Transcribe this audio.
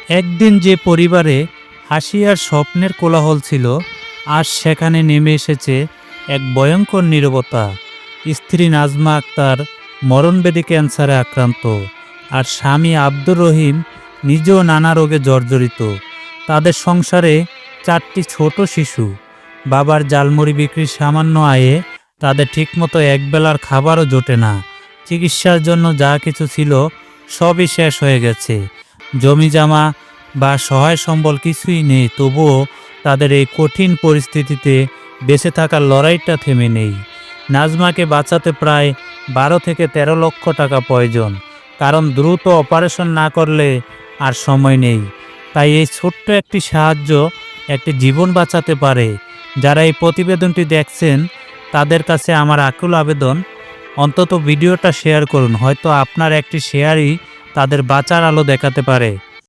একদিন যে পরিবারে হাসি আর স্বপ্নের কোলাহল ছিল, আজ সেখানে নেমে এসেছে এক ভয়ঙ্কর নীরবতা। স্ত্রী নাজমা আক্তার মরণবেদী ক্যান্সারে আক্রান্ত, আর স্বামী আব্দুর রহিম নিজেও নানা রোগে জর্জরিত। তাদের সংসারে 4টি ছোট শিশু। বাবার জালমুড়ি বিক্রির সামান্য আয়ে তাদের ঠিকমতো একবেলার খাবারও জোটে না। চিকিৎসার জন্য যা কিছু ছিল সবই শেষ হয়ে গেছে। জমিজমা বা সহায় সম্বল কিছুই নেই, তবুও তাদের এই কঠিন পরিস্থিতিতে বেঁচে থাকার লড়াইটা থেমে নেই। নাজমাকে বাঁচাতে প্রায় 12 থেকে 13 লক্ষ টাকা প্রয়োজন, কারণ দ্রুত অপারেশন না করলে আর সময় নেই। তাই এই ছোট্ট একটি সাহায্য একটি জীবন বাঁচাতে পারে। যারা এই প্রতিবেদনটি দেখছেন তাদের কাছে আমার আকুল আবেদন, অন্তত ভিডিওটা শেয়ার করুন। হয়তো আপনার একটি শেয়ারই তাদের বাঁচার আলো দেখাতে পারে।